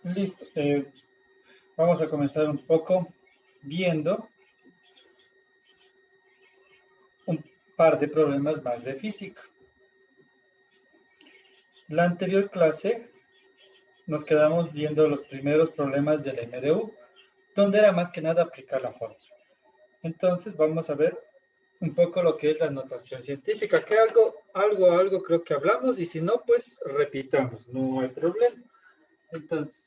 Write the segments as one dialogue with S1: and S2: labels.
S1: Listo. Vamos a comenzar un poco viendo un par de problemas más de física. La anterior clase nos quedamos viendo los primeros problemas del MDU, donde era más que nada aplicar la fórmula. Entonces vamos a ver un poco lo que es la notación científica, que algo creo que hablamos, y si no, pues repitamos, no hay problema. Entonces,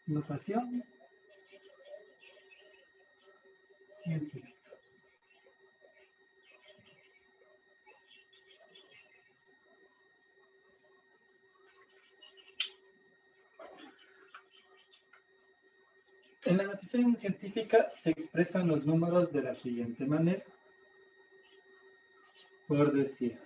S1: notación científica. En la notación científica se expresan los números de la siguiente manera. Por decir,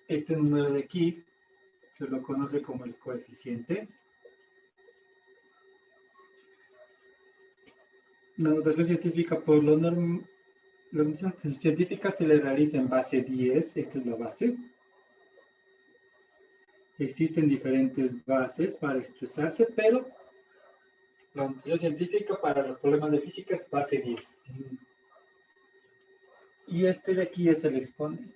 S1: este número de aquí se lo conoce como el coeficiente. La notación científica la notación científica se le realiza en base 10, esta es la base. Existen diferentes bases para expresarse, pero la notación científica para los problemas de física es base 10. Y este de aquí es el exponente.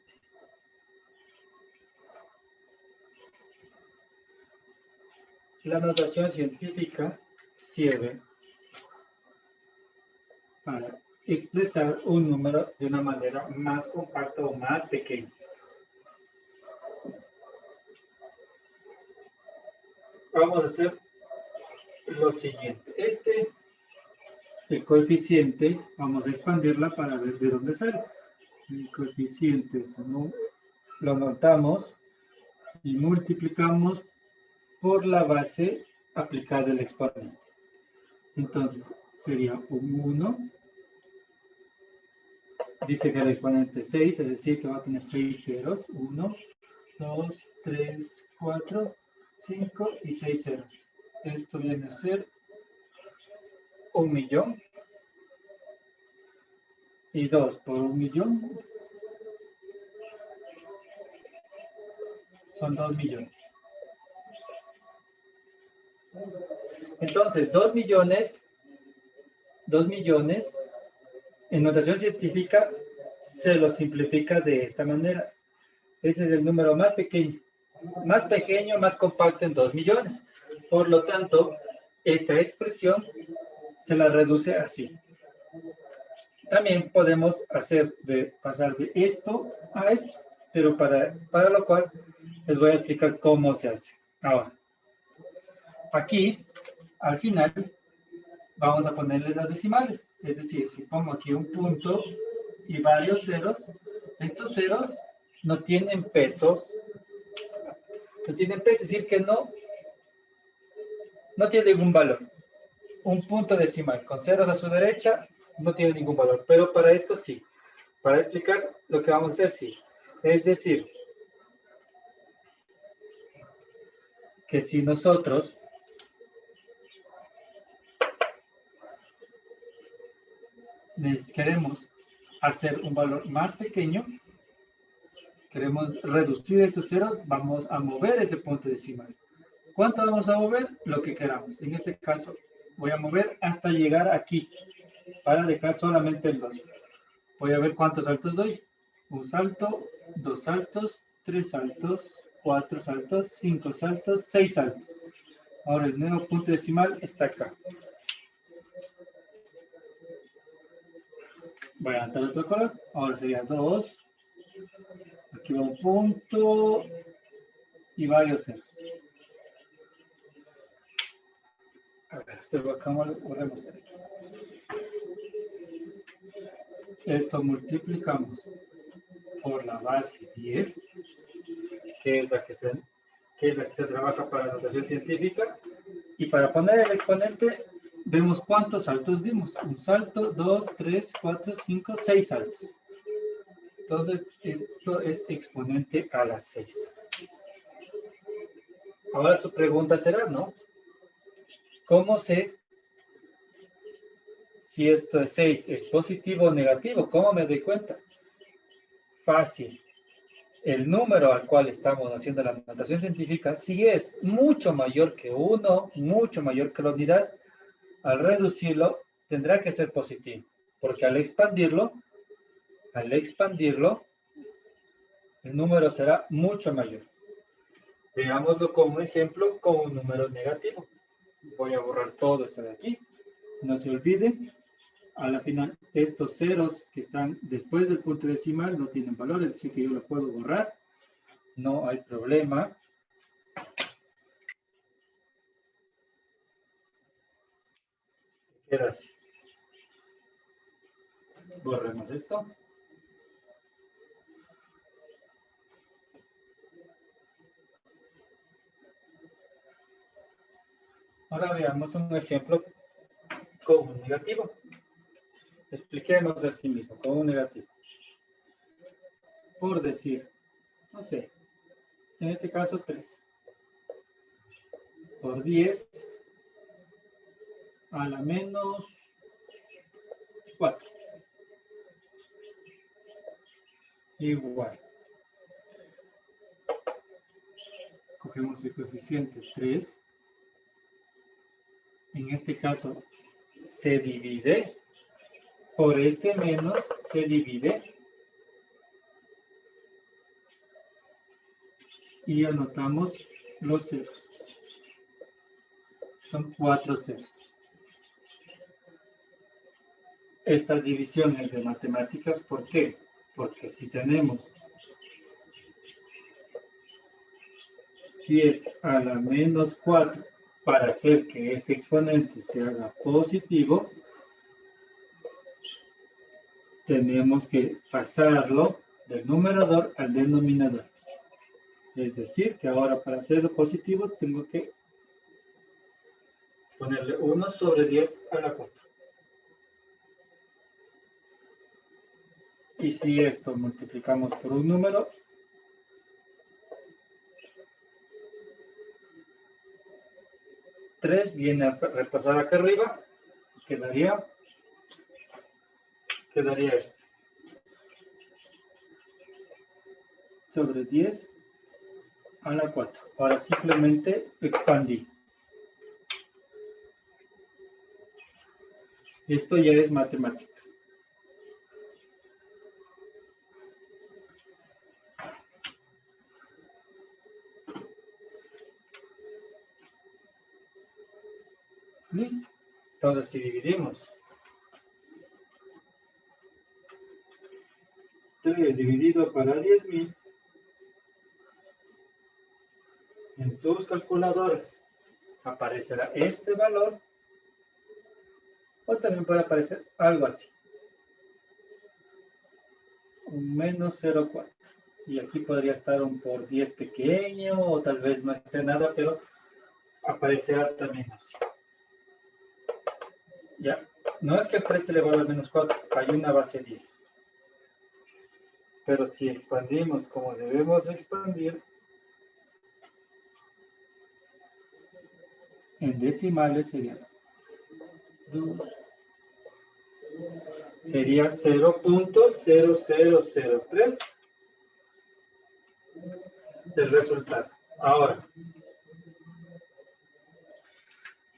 S1: La notación científica sirve para expresar un número de una manera más compacta o más pequeña. Vamos a hacer lo siguiente. El coeficiente, vamos a expandirla para ver de dónde sale. El coeficiente lo notamos y multiplicamos por la base aplicada del exponente. Entonces, sería un 1. Dice que el exponente es 6, es decir, que va a tener 6 ceros. 1, 2, 3, 4, 5 y 6 ceros. Esto viene a ser 1.000.000. Y 2 por 1.000.000 son 2 millones. Entonces, 2 millones en notación científica se lo simplifica de esta manera. Ese es el número más pequeño, más compacto en 2 millones. Por lo tanto, esta expresión se la reduce así. También podemos pasar de esto a esto, pero para lo cual les voy a explicar cómo se hace. Ahora, aquí, al final, vamos a ponerle las decimales. Es decir, si pongo aquí un punto y varios ceros, estos ceros no tienen peso. No tienen peso, es decir, que no tiene ningún valor. Un punto decimal con ceros a su derecha no tiene ningún valor, pero para esto sí. Para explicar lo que vamos a hacer, sí. Es decir, que si nosotros queremos hacer un valor más pequeño, queremos reducir estos ceros, vamos a mover este punto decimal. ¿Cuánto vamos a mover? Lo que queramos. En este caso, voy a mover hasta llegar aquí, para dejar solamente el 2. Voy a ver cuántos saltos doy. Un salto, 2 saltos, 3 saltos, 4 saltos, 5 saltos, 6 saltos. Ahora el nuevo punto decimal está acá. Voy a adelantar otro color. Ahora sería 2. Aquí va un punto y varios ceros. A ver, esto lo voy a mostrar aquí. Esto multiplicamos por la base 10, que es la que se trabaja para la notación científica. Y para poner el exponente, vemos cuántos saltos dimos. Un salto, 2, 3, 4, 5, 6 saltos. Entonces, esto es exponente a la 6. Ahora su pregunta será, ¿no? ¿Cómo sé si esto es 6 es positivo o negativo? ¿Cómo me doy cuenta? Fácil. El número al cual estamos haciendo la notación científica, si es mucho mayor que 1, mucho mayor que la unidad, al reducirlo tendrá que ser positivo, porque al expandirlo, el número será mucho mayor. Veámoslo como ejemplo con un número negativo. Voy a borrar todo esto de aquí. No se olviden, a la final, estos ceros que están después del punto decimal no tienen valores, así que yo lo puedo borrar. No hay problema. Queda así. Borremos esto. Ahora veamos un ejemplo con un negativo. Expliquemos así mismo, con un negativo. Por decir, no sé, en este caso 3. Por 10 a la menos 4. Igual. Cogemos el coeficiente 3. En este caso se divide por este menos, se divide. Y anotamos los ceros. Son 4 ceros. Esta división es de matemáticas, ¿por qué? Porque si tenemos 10 a la menos 4 para hacer que este exponente se haga positivo, tenemos que pasarlo del numerador al denominador. Es decir, que ahora para hacerlo positivo tengo que ponerle 1 sobre 10 a la 4. Y si esto multiplicamos por un número, viene a repasar acá arriba, quedaría esto. Sobre 10 a la 4. Ahora simplemente expandí. Esto ya es matemática. Listo. Entonces si dividimos 3 dividido para 10.000 en sus calculadoras, aparecerá este valor, o también puede aparecer algo así, un menos 0,4. Y aquí podría estar un por 10 pequeño, o tal vez no esté nada, pero aparecerá también así. Ya, no es que el 3 elevado al menos 4, hay una base 10. Pero si expandimos como debemos expandir, en decimales sería 0.0003 el resultado. Ahora,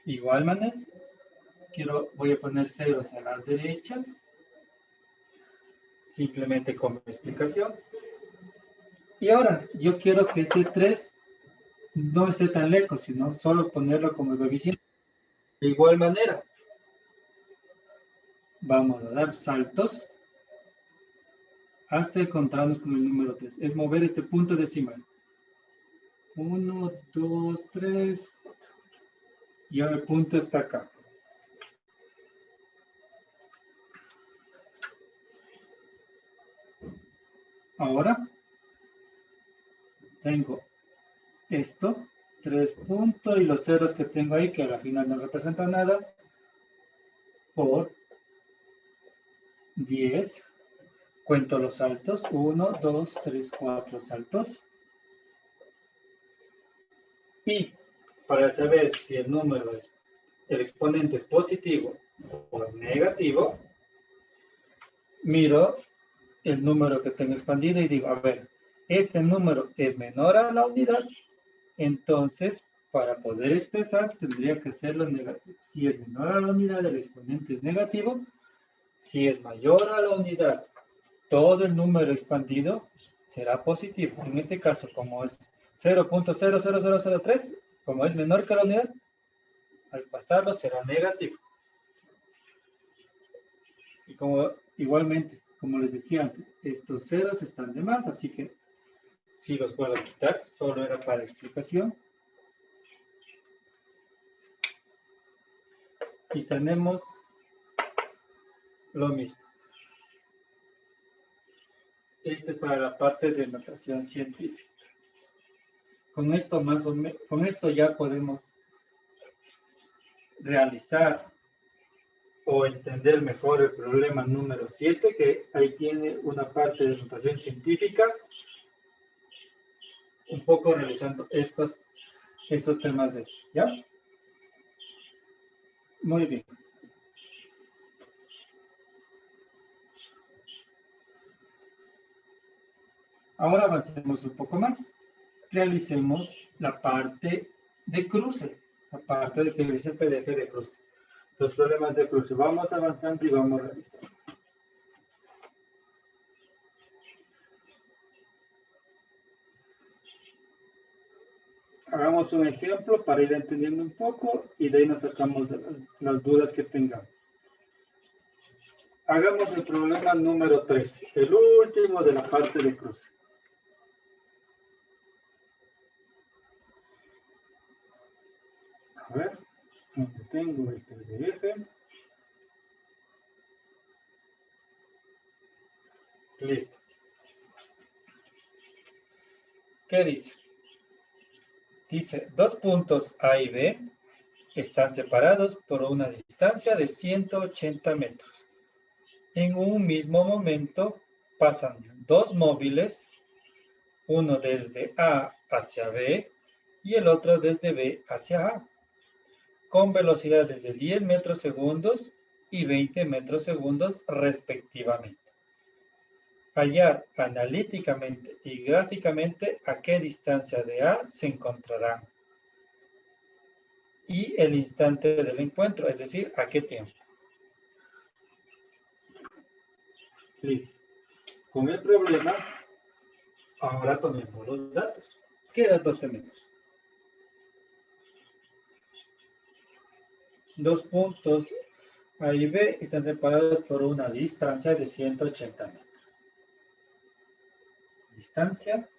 S1: igual manera, voy a poner ceros a la derecha, simplemente como explicación. Y ahora, yo quiero que este 3 no esté tan lejos, sino solo ponerlo como coeficiente. De igual manera, vamos a dar saltos hasta encontrarnos con el número 3. Es mover este punto decimal. 1, 2, 3, 4. Y ahora el punto está acá. Ahora tengo esto, 3 puntos y los ceros que tengo ahí, que al final no representan nada, por 10 Cuento los saltos. 1, 2, 3, 4 saltos. Y para saber si el número es, el exponente es positivo o negativo, miro el número que tengo expandido y digo, a ver, este número es menor a la unidad, entonces para poder expresar tendría que hacerlo negativo. Si es menor a la unidad, el exponente es negativo. Si es mayor a la unidad, todo el número expandido será positivo. En este caso, como es 0.00003, como es menor que la unidad, al pasarlo será negativo. Y como igualmente, como les decía antes, estos ceros están de más, así que sí los puedo quitar, solo era para explicación. Y tenemos lo mismo. Este es para la parte de notación científica. Con esto con esto ya podemos realizar o entender mejor el problema número 7, que ahí tiene una parte de notación científica, un poco realizando estos temas de aquí, ¿ya? Muy bien. Ahora avancemos un poco más. Realicemos la parte de cruce, la parte de que dice el PDF de cruce. Los problemas de cruce. Vamos avanzando y vamos realizando. Hagamos un ejemplo para ir entendiendo un poco y de ahí nos sacamos de las dudas que tengamos. Hagamos el problema número 3, el último de la parte de cruce. A ver, ¿dónde tengo el PDF? Listo. ¿Qué dice? Dice, dos puntos A y B están separados por una distancia de 180 metros. En un mismo momento pasan dos móviles, uno desde A hacia B y el otro desde B hacia A, con velocidades de 10 metros segundos y 20 metros segundos respectivamente. Hallar analíticamente y gráficamente a qué distancia de A se encontrarán y el instante del encuentro, es decir, a qué tiempo. Listo. Con el problema, ahora tomemos los datos. ¿Qué datos tenemos? Dos puntos A y B están separados por una distancia de 180 metros. Distancia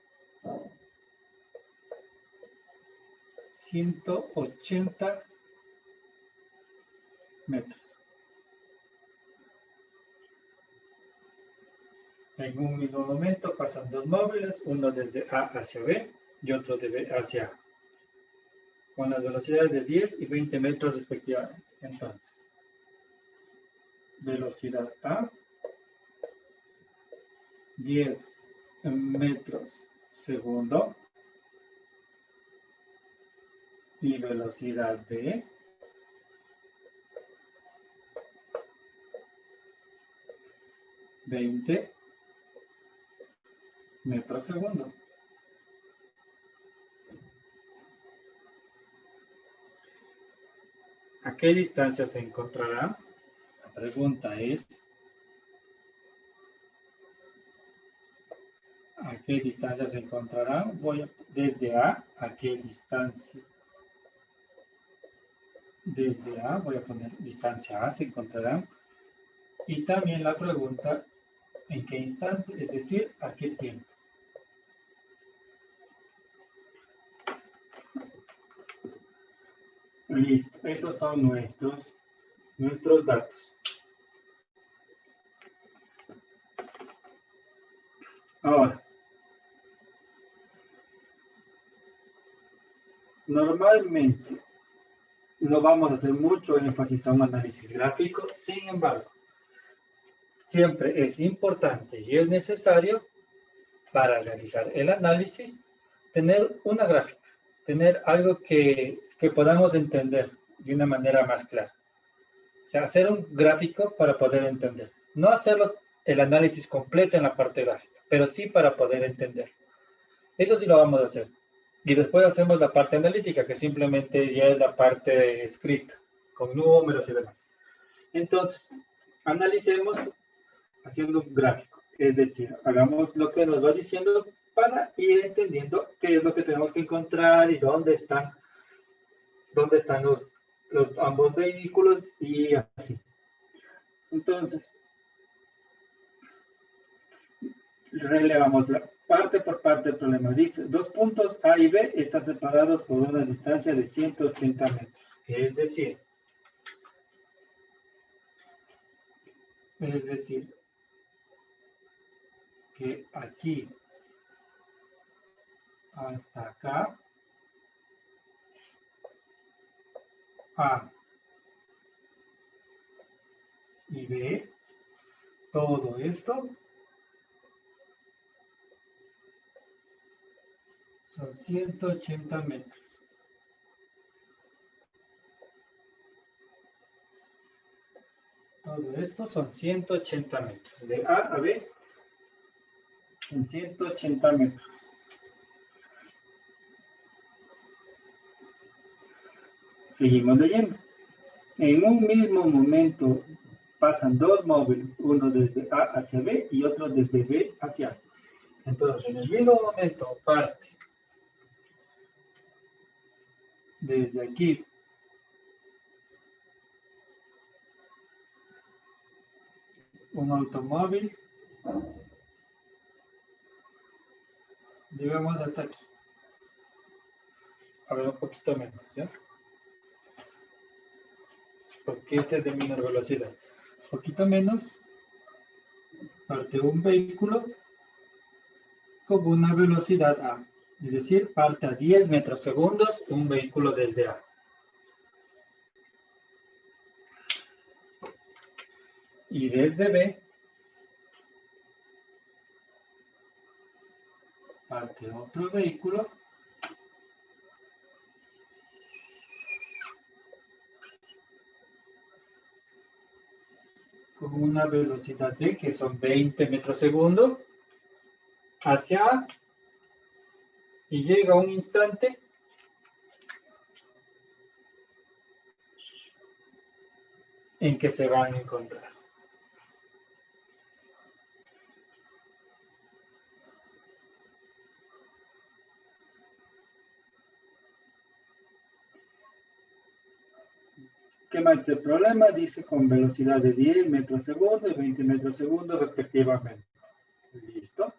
S1: 180 metros. En un mismo momento pasan dos móviles, uno desde A hacia B y otro de B hacia A, con las velocidades de 10 y 20 metros respectivamente. Entonces, velocidad A, 10 metros segundo, y velocidad B, 20 metros segundo. ¿A qué distancia se encontrará? La pregunta es, ¿a qué distancia se encontrarán? Voy desde A qué distancia. Desde A, voy a poner distancia A, se encontrarán. Y también la pregunta, ¿en qué instante? Es decir, ¿a qué tiempo? Listo, esos son nuestros datos. Ahora, normalmente no vamos a hacer mucho énfasis a un análisis gráfico, sin embargo, siempre es importante y es necesario para realizar el análisis tener una gráfica, tener algo que podamos entender de una manera más clara. O sea, hacer un gráfico para poder entender. No hacerlo el análisis completo en la parte gráfica, pero sí para poder entender. Eso sí lo vamos a hacer. Y después hacemos la parte analítica, que simplemente ya es la parte escrita, con números y demás. Entonces, analicemos haciendo un gráfico. Es decir, hagamos lo que nos va diciendo para ir entendiendo qué es lo que tenemos que encontrar y dónde están los ambos vehículos y así. Entonces, relevamos parte por parte del problema. Dice, dos puntos A y B están separados por una distancia de 180 metros. Es decir, que aquí hasta acá, A y B, todo esto son 180 metros. Todo esto son 180 metros. De A a B, en 180 metros. Seguimos leyendo. En un mismo momento pasan dos móviles, uno desde A hacia B y otro desde B hacia A. Entonces, en el mismo momento parte desde aquí un automóvil, llegamos hasta aquí. A ver, un poquito menos, ¿ya? Porque este es de menor velocidad. Un poquito menos, parte un vehículo con una velocidad A. Es decir, parte a 10 metros segundos un vehículo desde A. Y desde B, parte otro vehículo con una velocidad B, que son 20 metros segundo, hacia A, y llega un instante en que se van a encontrar. ¿Qué más el problema? Dice con velocidad de 10 metros segundo y 20 metros segundo respectivamente. Listo.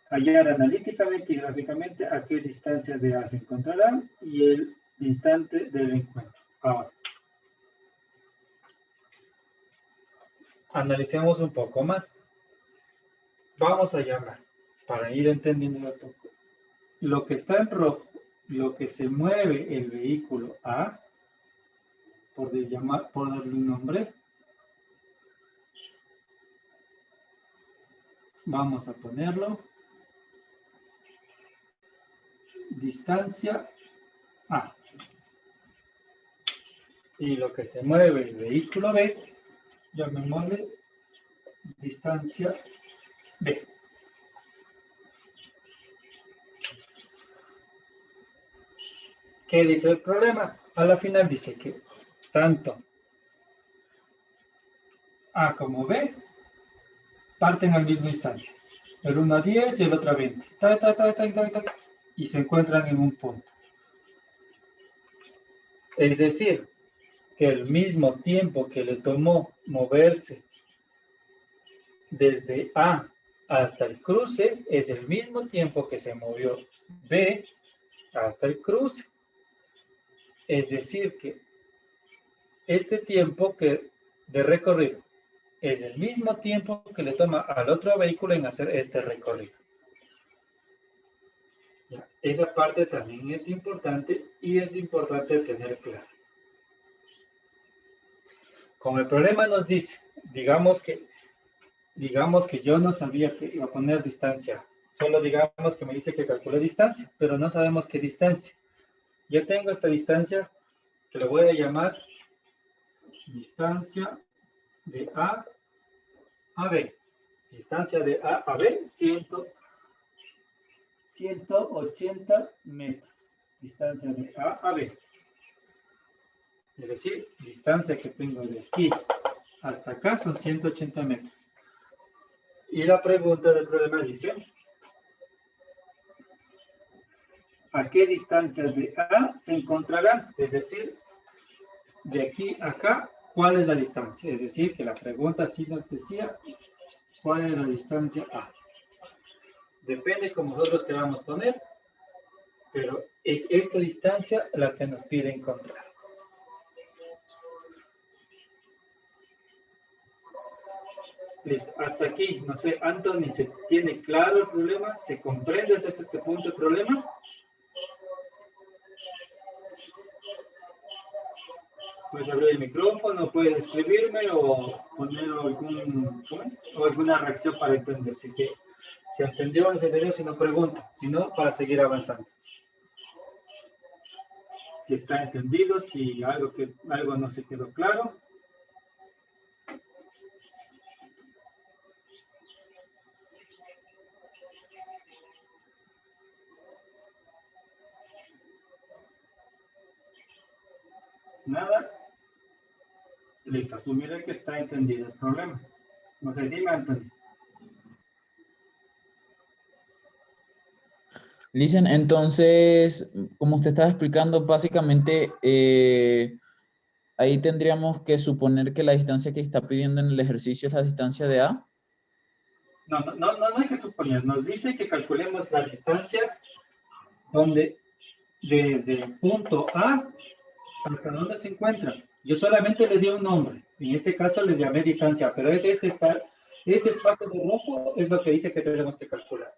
S1: Hallar analíticamente y gráficamente a qué distancia de A se encontrarán y el instante del encuentro. Ahora, analicemos un poco más. Vamos a llamar, para ir entendiendo un poco. Lo que está en rojo, lo que se mueve el vehículo A, por darle un nombre, vamos a ponerlo distancia A. Y lo que se mueve el vehículo B, llamémosle distancia B. ¿Qué dice el problema? A la final dice que tanto A como B parten al mismo instante. El uno a 10 y el otro a 20. Y se encuentran en un punto. Es decir, que el mismo tiempo que le tomó moverse desde A hasta el cruce es el mismo tiempo que se movió B hasta el cruce. Es decir, que este tiempo de recorrido es el mismo tiempo que le toma al otro vehículo en hacer este recorrido. Ya, esa parte también es importante y es importante tener claro. Como el problema nos dice digamos que yo no sabía que iba a poner distancia. Solo digamos que me dice que calcule distancia, pero no sabemos qué distancia. Yo tengo esta distancia que lo voy a llamar distancia de A a B. Distancia de A a B, 180 metros. Distancia de A a B. Es decir, distancia que tengo de aquí hasta acá son 180 metros. Y la pregunta del problema dice, ¿a qué distancia de A se encontrarán? Es decir, de aquí a acá, ¿cuál es la distancia? Es decir, que la pregunta sí nos decía, ¿cuál es la distancia A? Depende como nosotros queramos poner, pero es esta distancia la que nos pide encontrar. Listo, hasta aquí, no sé, Anthony, ¿se tiene claro el problema? ¿Se comprende hasta este punto el problema? Puedes abrir el micrófono, puedes escribirme o poner alguna reacción para entender. Si entendió o no se entendió, si no pregunta, si no, para seguir avanzando. Si está entendido, si algo no se quedó claro. Nada. Listo, asumiré que está entendido el problema. No sé, dime, Anthony.
S2: Listen, entonces, como usted estaba explicando, básicamente ahí tendríamos que suponer que la distancia que está pidiendo en el ejercicio es la distancia de A.
S1: No hay que suponer. Nos dice que calculemos la distancia donde desde el punto A hasta dónde se encuentra. Yo solamente le di un nombre. En este caso le llamé distancia, pero este espacio de rojo es lo que dice que tenemos que calcular.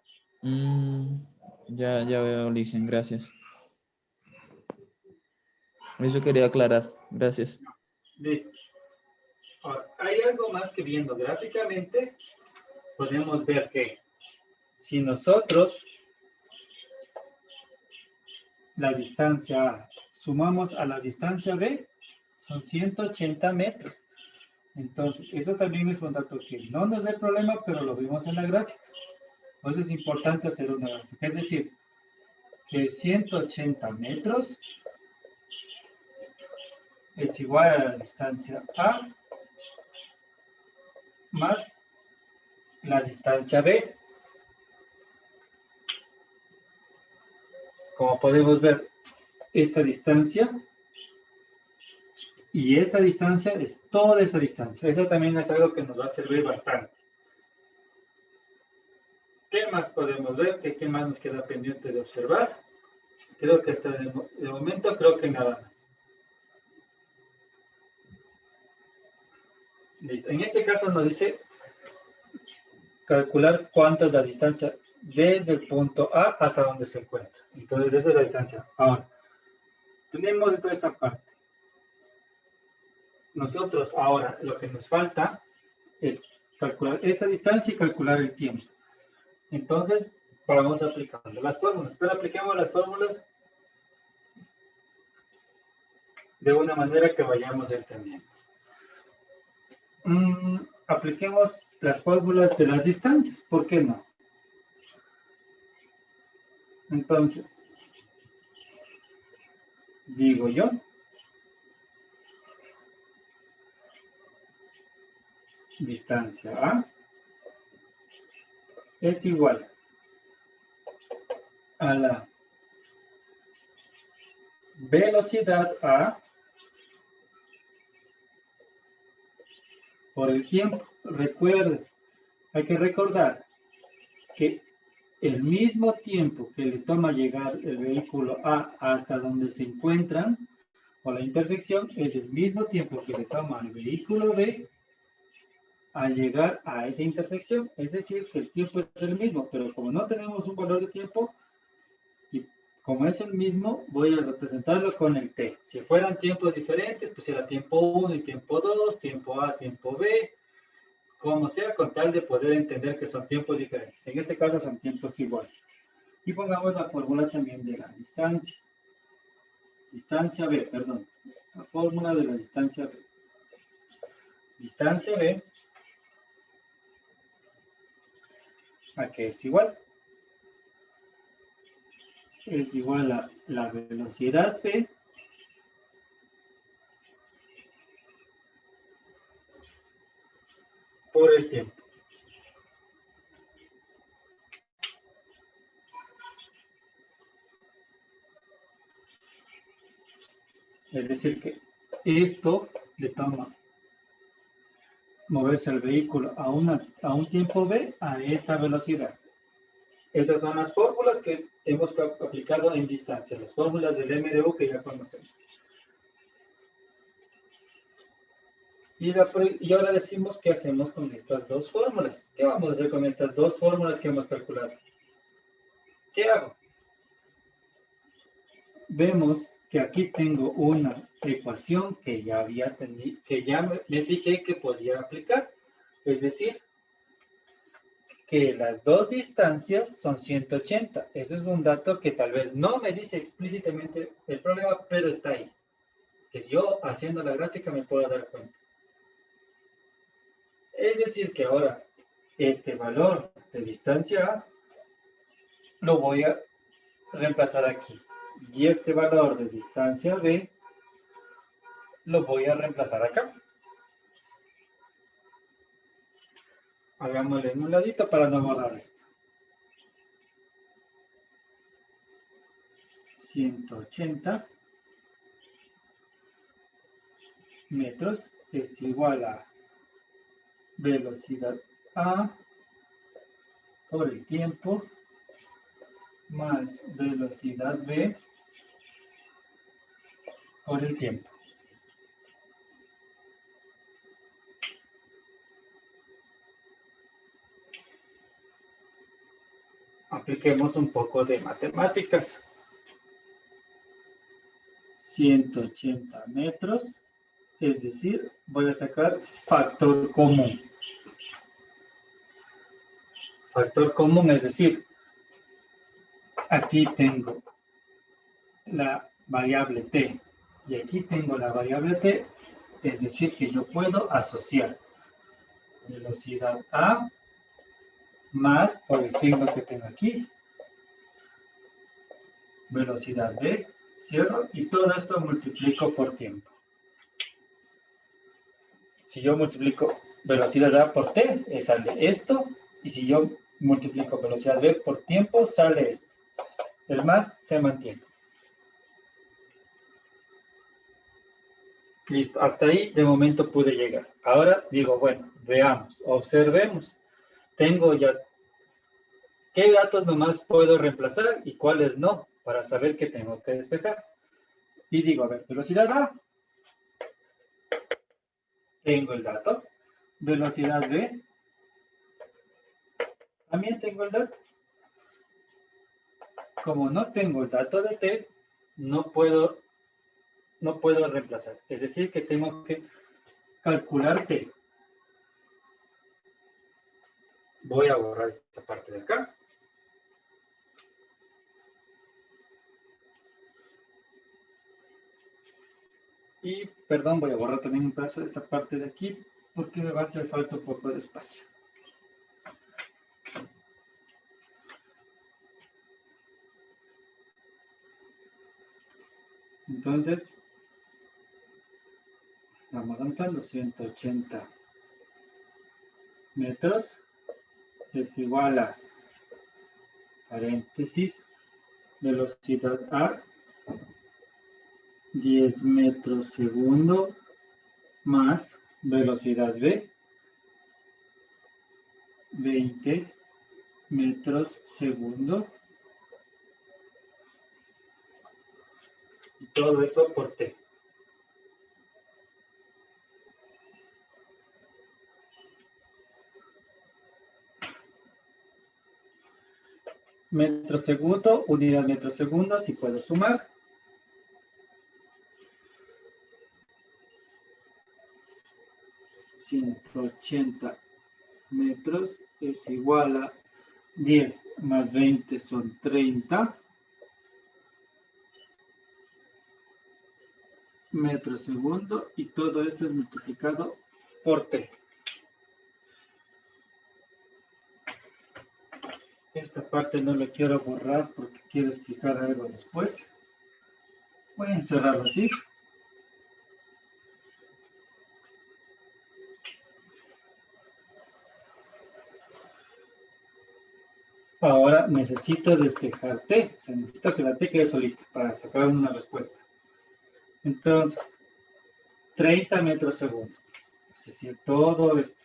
S2: Ya veo, Listen, gracias. Eso quería aclarar. Gracias.
S1: Listo. Ahora, hay algo más que viendo gráficamente, podemos ver que si nosotros la distancia A sumamos a la distancia B, son 180 metros. Entonces, eso también es un dato que no nos da el problema, pero lo vimos en la gráfica. Entonces es importante hacer una gráfica. Es decir, que 180 metros es igual a la distancia A más la distancia B. Como podemos ver, esta distancia y esta distancia es toda esta distancia. Eso también es algo que nos va a servir bastante. ¿Qué más podemos ver? ¿Qué más nos queda pendiente de observar? Creo que hasta de momento, creo que nada más. Listo. En este caso nos dice calcular cuánto es la distancia desde el punto A hasta donde se encuentra. Entonces, esa es la distancia. Ahora, tenemos toda esta parte. Nosotros ahora lo que nos falta es calcular esta distancia y calcular el tiempo. Entonces, vamos aplicando las fórmulas. Pero apliquemos las fórmulas de una manera que vayamos entendiendo. Apliquemos las fórmulas de las distancias. ¿Por qué no? Entonces, digo yo, distancia A es igual a la velocidad A por el tiempo. Recuerde, hay que recordar que el mismo tiempo que le toma llegar el vehículo A hasta donde se encuentran, o la intersección, es el mismo tiempo que le toma al vehículo B al llegar a esa intersección. Es decir, que el tiempo es el mismo, pero como no tenemos un valor de tiempo, y como es el mismo, voy a representarlo con el T. Si fueran tiempos diferentes, pues era tiempo 1 y tiempo 2, tiempo A, tiempo B, como sea, con tal de poder entender que son tiempos diferentes. En este caso son tiempos iguales. Y pongamos la fórmula también de la distancia. Distancia B, perdón. La fórmula de la distancia B. Distancia B, ¿a qué es igual? Es igual a la velocidad B por el tiempo. Es decir que esto le toma moverse el vehículo a un tiempo B a esta velocidad. Esas son las fórmulas que hemos aplicado en distancia, las fórmulas del MDU que ya conocemos. Y ahora decimos qué hacemos con estas dos fórmulas. ¿Qué vamos a hacer con estas dos fórmulas que hemos calculado? ¿Qué hago? Vemos que aquí tengo una ecuación que ya había tenido, que ya me fijé que podía aplicar. Es decir, que las dos distancias son 180. Eso es un dato que tal vez no me dice explícitamente el problema, pero está ahí. Que yo haciendo la gráfica me puedo dar cuenta. Es decir que ahora este valor de distancia A lo voy a reemplazar aquí. Y este valor de distancia B lo voy a reemplazar acá. Hagámosle en un ladito para no borrar esto. 180 metros es igual a velocidad A por el tiempo más velocidad B por el tiempo. Apliquemos un poco de matemáticas. 180 metros, es decir, voy a sacar factor común. Factor común, es decir, aquí tengo la variable t y aquí tengo la variable t, es decir, que yo puedo asociar velocidad A más por el signo que tengo aquí, velocidad B, cierro, y todo esto multiplico por tiempo. Si yo multiplico velocidad A por t, sale esto, y si yo multiplico velocidad B por tiempo, sale esto. El más se mantiene. Listo, hasta ahí de momento pude llegar. Ahora digo, bueno, veamos, observemos. Tengo ya qué datos nomás puedo reemplazar y cuáles no, para saber qué tengo que despejar. Y digo, a ver, velocidad A. Tengo el dato. Velocidad B. También tengo el dato. Como no tengo el dato de T, no puedo reemplazar. Es decir, que tengo que calcular T. Voy a borrar esta parte de acá. Y, perdón, voy a borrar también un pedazo de esta parte de aquí porque me va a hacer falta un poco de espacio. Entonces, vamos avanzando, 180 metros es igual a, paréntesis, velocidad A, 10 metros segundo, más velocidad B, 20 metros segundo. Y todo eso por T. Metro segundo, unidad metro segundo, si puedo sumar. $180 metros es igual a 10 más 20 son 30 metros segundo y todo esto es multiplicado por T. Esta parte no la quiero borrar porque quiero explicar algo después. Voy a encerrarlo así. Ahora necesito despejar T. O sea, necesito que la T quede solita para sacar una respuesta. Entonces, 30 metros segundo. Es decir, todo esto.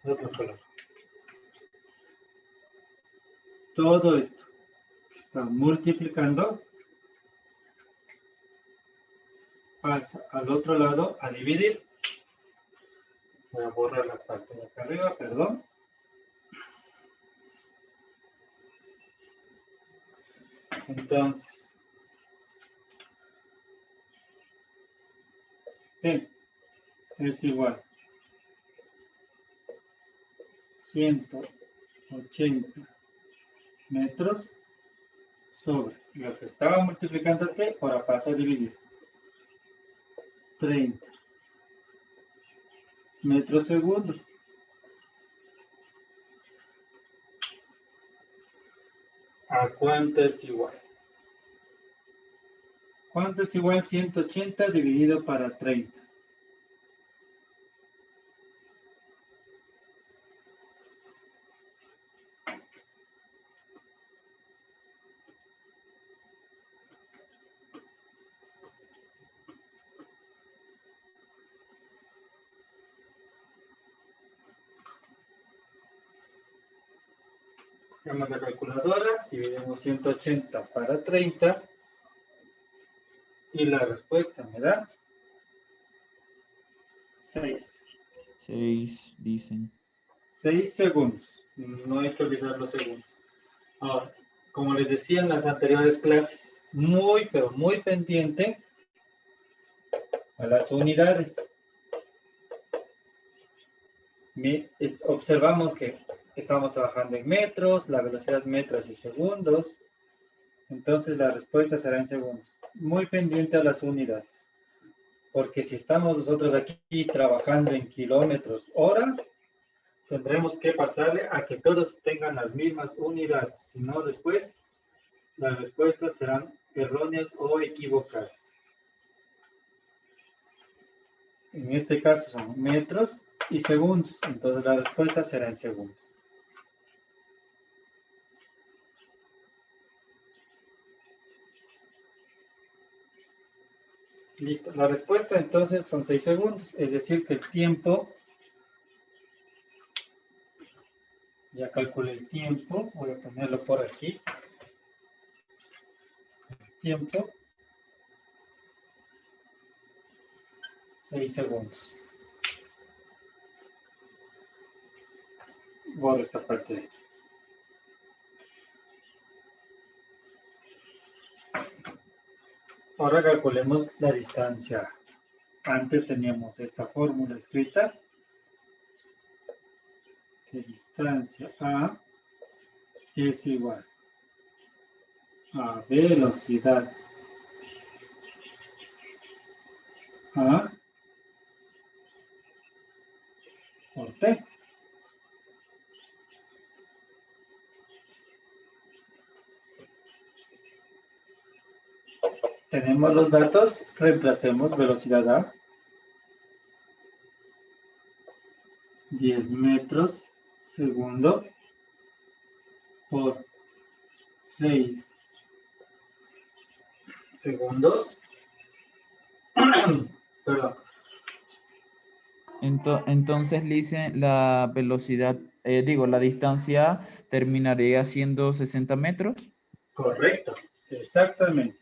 S1: Otro color. Todo esto que está multiplicando pasa al otro lado a dividir. Voy a borrar la parte de acá arriba, perdón. Entonces, T es igual a 180 metros sobre lo que estaba multiplicando T, ahora pasa a dividir. 30 metros segundo. ¿A cuánto es igual? ¿Cuánto es igual 180 dividido para 30? Cogemos la calculadora, dividimos 180 para 30 y la respuesta me da 6.
S2: 6, dicen.
S1: 6 segundos. No hay que olvidar los segundos. Ahora, como les decía en las anteriores clases, muy, pero muy pendiente a las unidades. Observamos que estamos trabajando en metros, la velocidad metros y segundos. Entonces la respuesta será en segundos. Muy pendiente a las unidades. Porque si estamos nosotros aquí trabajando en kilómetros hora, tendremos que pasarle a que todos tengan las mismas unidades. Si no, después las respuestas serán erróneas o equivocadas. En este caso son metros y segundos. Entonces la respuesta será en segundos. Listo. La respuesta entonces son 6 segundos. Es decir que el tiempo, ya calculé el tiempo, voy a ponerlo por aquí. El tiempo, 6 segundos. Borro esta parte de aquí. Ahora calculemos la distancia. Antes teníamos esta fórmula escrita. Que distancia A es igual a velocidad A por T. Tenemos los datos, reemplacemos velocidad A. 10 metros segundo por 6 segundos. Perdón.
S2: Entonces, dice la velocidad, la distancia terminaría siendo 60 metros.
S1: Correcto, exactamente.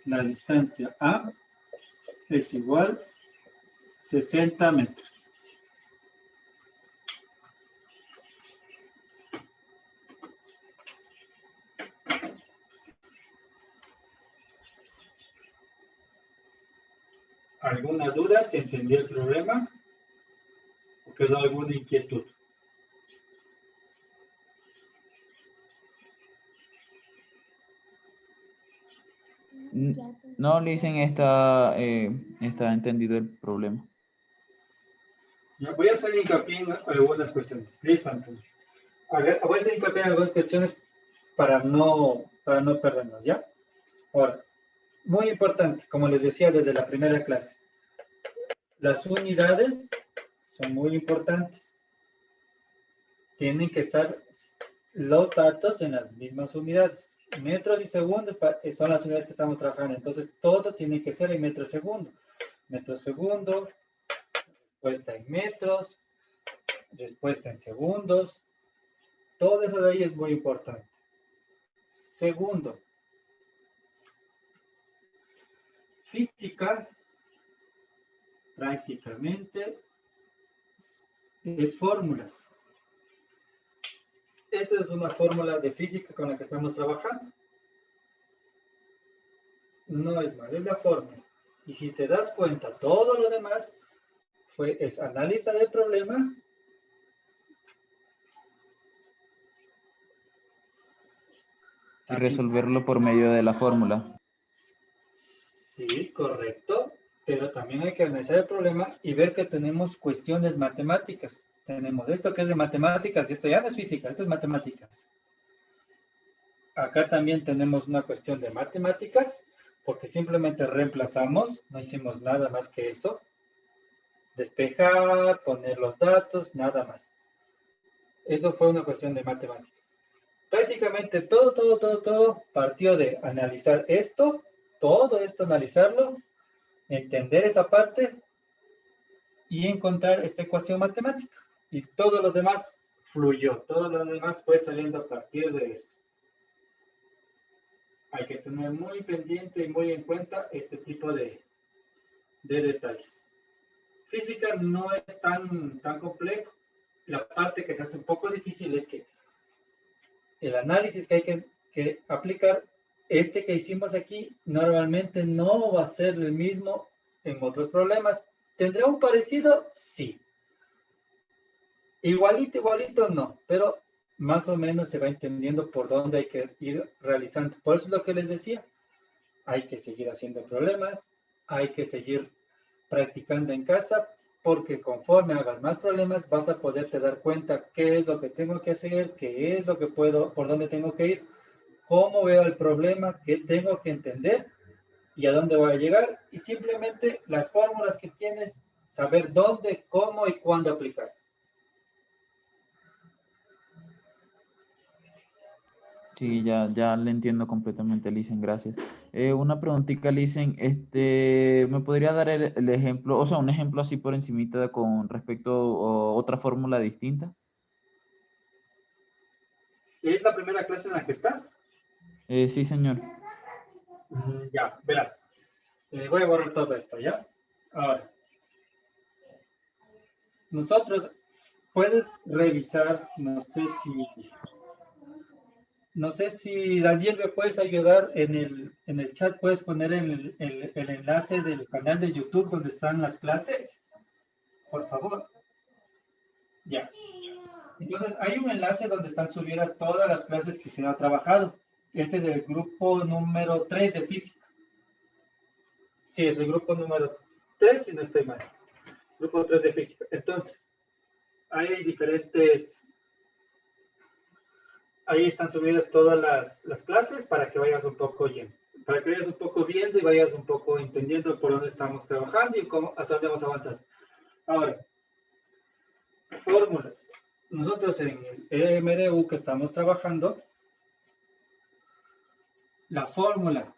S1: La distancia A es igual a 60 metros. ¿Alguna duda? ¿Se entendió el problema? ¿Quedó alguna inquietud?
S2: No, Lisen, está entendido el problema.
S1: Ya, voy a hacer hincapié en algunas cuestiones. Listo, entonces. Voy a hacer hincapié en algunas cuestiones para no perdernos, ¿ya? Ahora, muy importante, como les decía desde la primera clase, las unidades son muy importantes. Tienen que estar los datos en las mismas unidades. Metros y segundos son las unidades que estamos trabajando. Entonces, todo tiene que ser en metro segundo. Metro segundo, respuesta en metros, respuesta en segundos. Todo eso de ahí es muy importante. Segundo, física prácticamente es fórmulas. Esta es una fórmula de física con la que estamos trabajando. No es más, es la fórmula. Y si te das cuenta, todo lo demás es analizar el problema
S2: y resolverlo por medio de la fórmula.
S1: Sí, correcto. Pero también hay que analizar el problema y ver que tenemos cuestiones matemáticas. Tenemos esto que es de matemáticas y esto ya no es física, esto es matemáticas. Acá también tenemos una cuestión de matemáticas, porque simplemente reemplazamos, no hicimos nada más que eso. Despejar, poner los datos, nada más. Eso fue una cuestión de matemáticas. Prácticamente todo partió de analizar esto, todo esto analizarlo, entender esa parte y encontrar esta ecuación matemática. Y todo lo demás fluyó, todo lo demás fue saliendo a partir de eso. Hay que tener muy pendiente y muy en cuenta este tipo de detalles. Física no es tan complejo. La parte que se hace un poco difícil es que el análisis que hay que aplicar, este que hicimos aquí, normalmente no va a ser el mismo en otros problemas. ¿Tendrá un parecido? Sí. Igualito no, pero más o menos se va entendiendo por dónde hay que ir realizando. Por eso es lo que les decía. Hay que seguir haciendo problemas, hay que seguir practicando en casa, porque conforme hagas más problemas vas a poderte dar cuenta qué es lo que tengo que hacer, qué es lo que puedo, por dónde tengo que ir, cómo veo el problema, qué tengo que entender y a dónde voy a llegar. Y simplemente las fórmulas que tienes, saber dónde, cómo y cuándo aplicar.
S2: Sí, ya le entiendo completamente, Lisen, gracias. Una preguntita, Lisen, ¿me podría dar el ejemplo, o sea, un ejemplo así por encimita con respecto a otra fórmula distinta?
S1: ¿Es la primera clase en la que estás?
S2: Sí, señor.
S1: Ya, verás. Voy a borrar todo esto, ¿ya? Ahora, nosotros puedes revisar, no sé si Daniel me puedes ayudar en el chat, puedes poner el enlace del canal de YouTube donde están las clases, por favor. Ya. Entonces, hay un enlace donde están subidas todas las clases que se han trabajado. Este es el grupo número 3 de física. Sí, es el grupo número 3, si no estoy mal. Grupo 3 de física. Entonces, hay diferentes, ahí están subidas todas las clases para que vayas un poco viendo y vayas un poco entendiendo por dónde estamos trabajando y hasta dónde vamos a avanzar. Ahora, fórmulas. Nosotros en el EMRU que estamos trabajando, la fórmula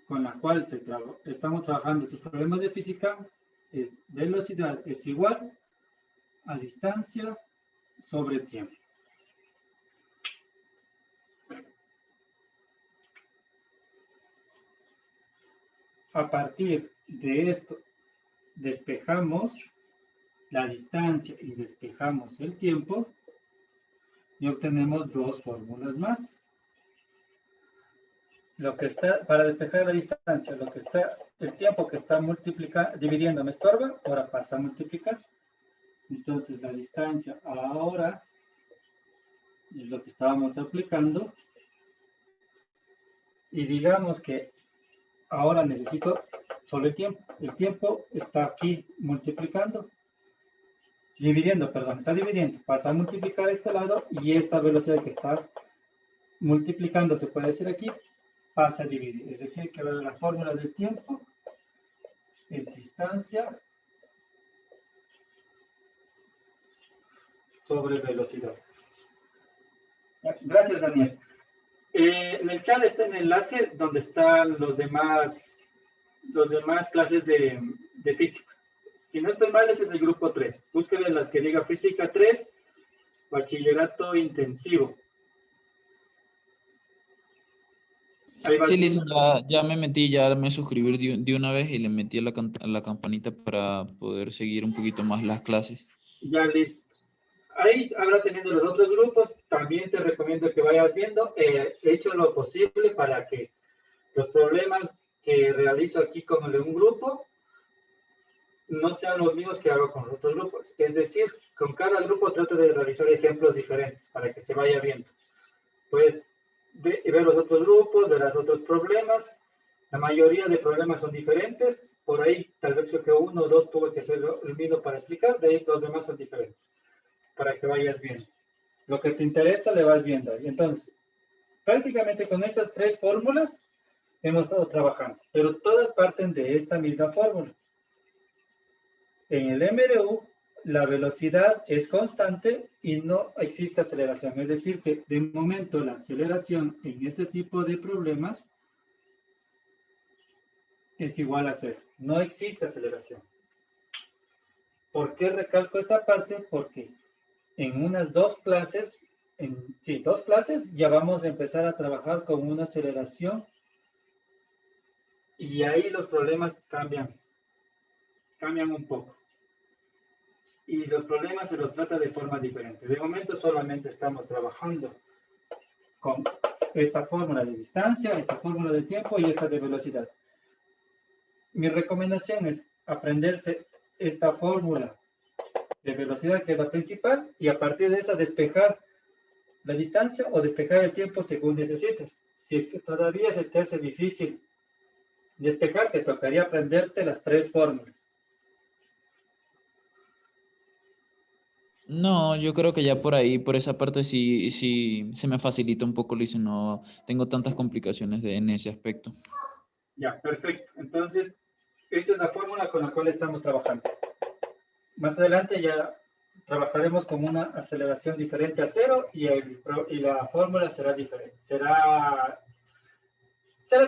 S1: con la cual estamos trabajando estos problemas de física es velocidad es igual a distancia sobre tiempo. A partir de esto, despejamos la distancia y despejamos el tiempo y obtenemos dos fórmulas más. Lo que está, para despejar la distancia, el tiempo que está dividiendo me estorba, ahora pasa a multiplicar. Entonces la distancia ahora es lo que estábamos aplicando. Y digamos que ahora necesito solo el tiempo. El tiempo está aquí multiplicando, dividiendo, perdón, está dividiendo. Pasa a multiplicar este lado y esta velocidad que está multiplicando, se puede decir aquí, pasa a dividir. Es decir, que la fórmula del tiempo es distancia sobre velocidad. Gracias, Daniel. En el chat está el enlace donde están los demás clases de física. Si no estoy mal, ese es el grupo 3. Búsquenle las que diga física 3, bachillerato intensivo.
S2: Sí, Lisa, ya me metí, ya me suscribí de una vez y le metí a la campanita para poder seguir un poquito más las clases.
S1: Ya listo. Ahí habrá teniendo los otros grupos. También te recomiendo que vayas viendo. He hecho lo posible para que los problemas que realizo aquí con el de un grupo no sean los mismos que hago con los otros grupos. Es decir, con cada grupo trato de realizar ejemplos diferentes para que se vaya viendo. Pues ver los otros grupos, verás otros problemas. La mayoría de problemas son diferentes. Por ahí tal vez creo que uno o dos tuve que hacer el mismo para explicar. De ahí los demás son diferentes. Para que vayas viendo. Lo que te interesa le vas viendo ahí. Entonces, prácticamente con estas tres fórmulas hemos estado trabajando. Pero todas parten de esta misma fórmula. En el MRU, la velocidad es constante y no existe aceleración. Es decir, que de momento la aceleración en este tipo de problemas es igual a cero. No existe aceleración. ¿Por qué recalco esta parte? Porque en unas dos clases, ya vamos a empezar a trabajar con una aceleración y ahí los problemas cambian un poco. Y los problemas se los trata de forma diferente. De momento solamente estamos trabajando con esta fórmula de distancia, esta fórmula de tiempo y esta de velocidad. Mi recomendación es aprenderse esta fórmula de velocidad, que es la principal, y a partir de esa despejar la distancia o despejar el tiempo según necesites. Si es que todavía se te hace difícil despejar, te tocaría aprenderte las tres fórmulas.
S2: No, yo creo que ya por ahí, por esa parte sí se me facilita un poco, Luis, no tengo tantas complicaciones en ese aspecto.
S1: Ya, perfecto. Entonces, esta es la fórmula con la cual estamos trabajando. Más adelante ya trabajaremos con una aceleración diferente a cero y la fórmula será diferente. Será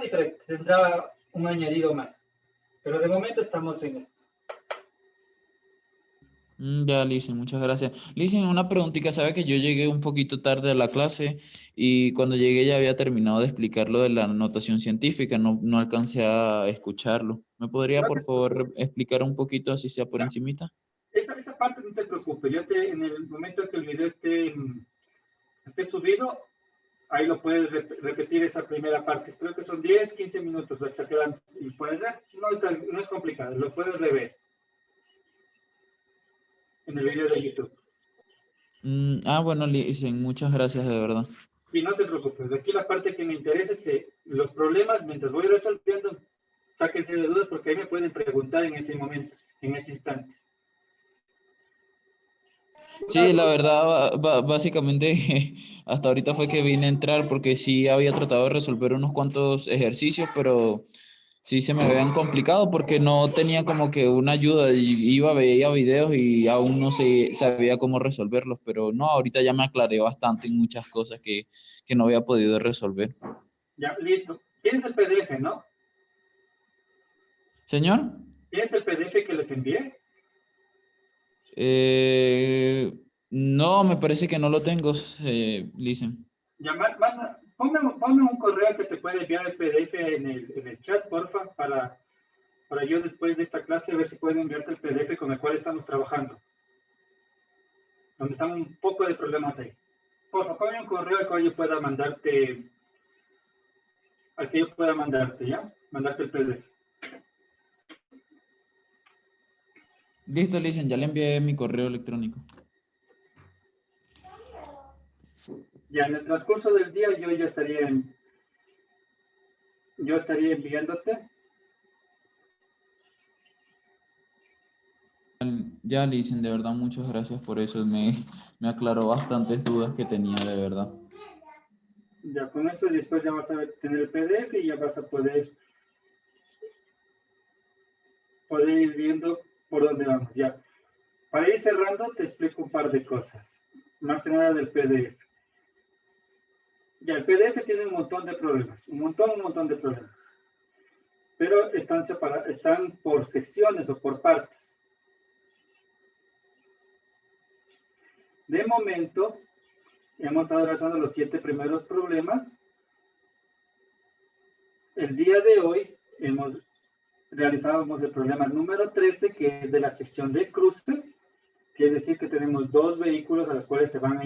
S1: diferente, tendrá un añadido más. Pero de momento estamos en esto.
S2: Ya, Licen, muchas gracias. Licen, una preguntita, sabe que yo llegué un poquito tarde a la clase y cuando llegué ya había terminado de explicar lo de la notación científica, no alcancé a escucharlo. ¿Me podría, por favor, explicar un poquito, así sea por encimita?
S1: Esa parte no te preocupes, en el momento que el video esté subido, ahí lo puedes repetir esa primera parte. Creo que son 10, 15 minutos, lo exagerando. Y puedes ver, no es complicado, lo puedes rever en el video de YouTube.
S2: Bueno, Licen, muchas gracias, de verdad.
S1: Y no te preocupes, aquí la parte que me interesa es que los problemas, mientras voy resolviendo, sáquense de dudas porque ahí me pueden preguntar en ese momento, en ese instante.
S2: Sí, la verdad, básicamente hasta ahorita fue que vine a entrar porque sí había tratado de resolver unos cuantos ejercicios, pero sí se me habían complicado porque no tenía como que una ayuda y veía videos y aún no sabía cómo resolverlos, pero no, ahorita ya me aclaré bastante en muchas cosas que no había podido resolver.
S1: Ya, listo. ¿Tienes el PDF, no?
S2: ¿Señor?
S1: ¿Tienes el PDF que les envié?
S2: No, me parece que no lo tengo, Listen.
S1: Ya, ponme un correo que te puede enviar el PDF en el chat, porfa, para yo después de esta clase ver si puedo enviarte el PDF con el cual estamos trabajando. Donde están un poco de problemas ahí. Porfa, ponme un correo al que yo pueda mandarte, ¿ya? Mandarte el PDF.
S2: Listo, Licen, ya le envié mi correo electrónico.
S1: Ya en el transcurso del día yo estaría enviándote.
S2: Ya, Licen, de verdad, muchas gracias por eso. Me aclaró bastantes dudas que tenía, de verdad.
S1: Ya con eso después ya vas a tener el PDF y ya vas a poder ir viendo por dónde vamos. Ya. Para ir cerrando, te explico un par de cosas. Más que nada del PDF. Ya, el PDF tiene un montón de problemas. Un montón de problemas. Pero están por secciones o por partes. De momento, hemos estado realizando los 7 primeros problemas. El día de hoy realizábamos el problema número 13, que es de la sección de cruce, que es decir que tenemos 2 vehículos a los cuales se van a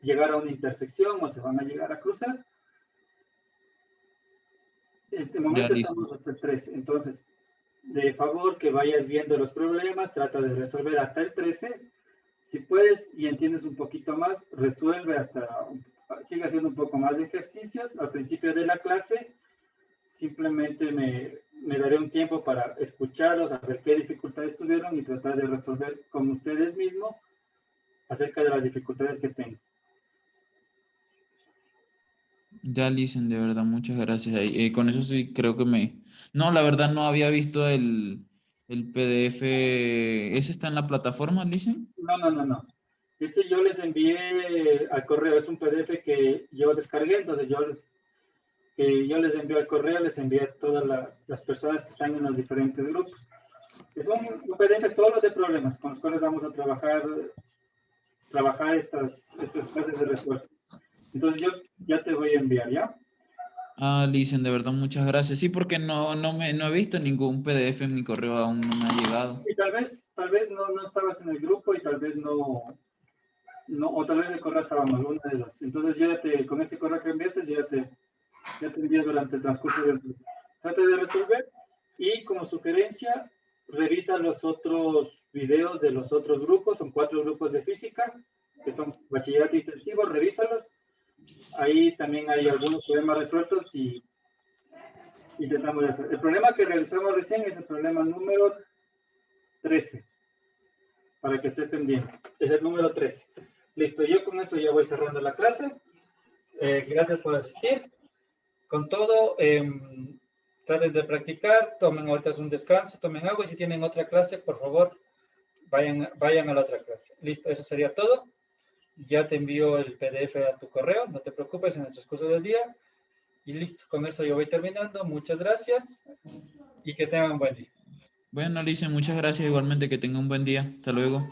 S1: llegar a una intersección o se van a llegar a cruzar. En este momento estamos hasta el 13, entonces, de favor que vayas viendo los problemas, trata de resolver hasta el 13. Si puedes y entiendes un poquito más, resuelve sigue haciendo un poco más de ejercicios. Al principio de la clase, simplemente me daré un tiempo para escucharlos, a ver qué dificultades tuvieron y tratar de resolver con ustedes mismos acerca de las dificultades que tengan.
S2: Ya, Licen, de verdad, muchas gracias. Con eso sí creo que No, la verdad no había visto el PDF. ¿Ese está en la plataforma, Licen?
S1: No. Ese yo les envié al correo, es un PDF que yo descargué, entonces yo les envío al correo, les envié a todas las personas que están en los diferentes grupos. Es un PDF solo de problemas con los cuales vamos a trabajar estas clases de refuerzo. Entonces yo ya te voy a enviar, ¿ya?
S2: Ah, Licen, de verdad, muchas gracias. Sí, porque no he visto ningún PDF en mi correo, aún no me ha llegado.
S1: Y tal vez no estabas en el grupo y tal vez o tal vez el correo estaba mal, una de las. Entonces con ese correo que enviaste, ya te envío durante el transcurso del día. Trata de resolver y como sugerencia, revisa los otros videos de los otros grupos, son 4 grupos de física, que son bachillerato intensivo, revísalos. Ahí también hay algunos problemas resueltos y intentamos hacer. El problema que realizamos recién es el problema número 13, para que estés pendiente. Es el número 13. Listo, yo con eso ya voy cerrando la clase. Gracias por asistir. Con todo, traten de practicar, tomen ahorita un descanso, tomen agua y si tienen otra clase, por favor, vayan a la otra clase. Listo, eso sería todo. Ya te envío el PDF a tu correo, no te preocupes en el transcurso del día. Y listo, con eso yo voy terminando. Muchas gracias y que tengan un buen día.
S2: Bueno, Licen, muchas gracias. Igualmente que tenga un buen día. Hasta luego.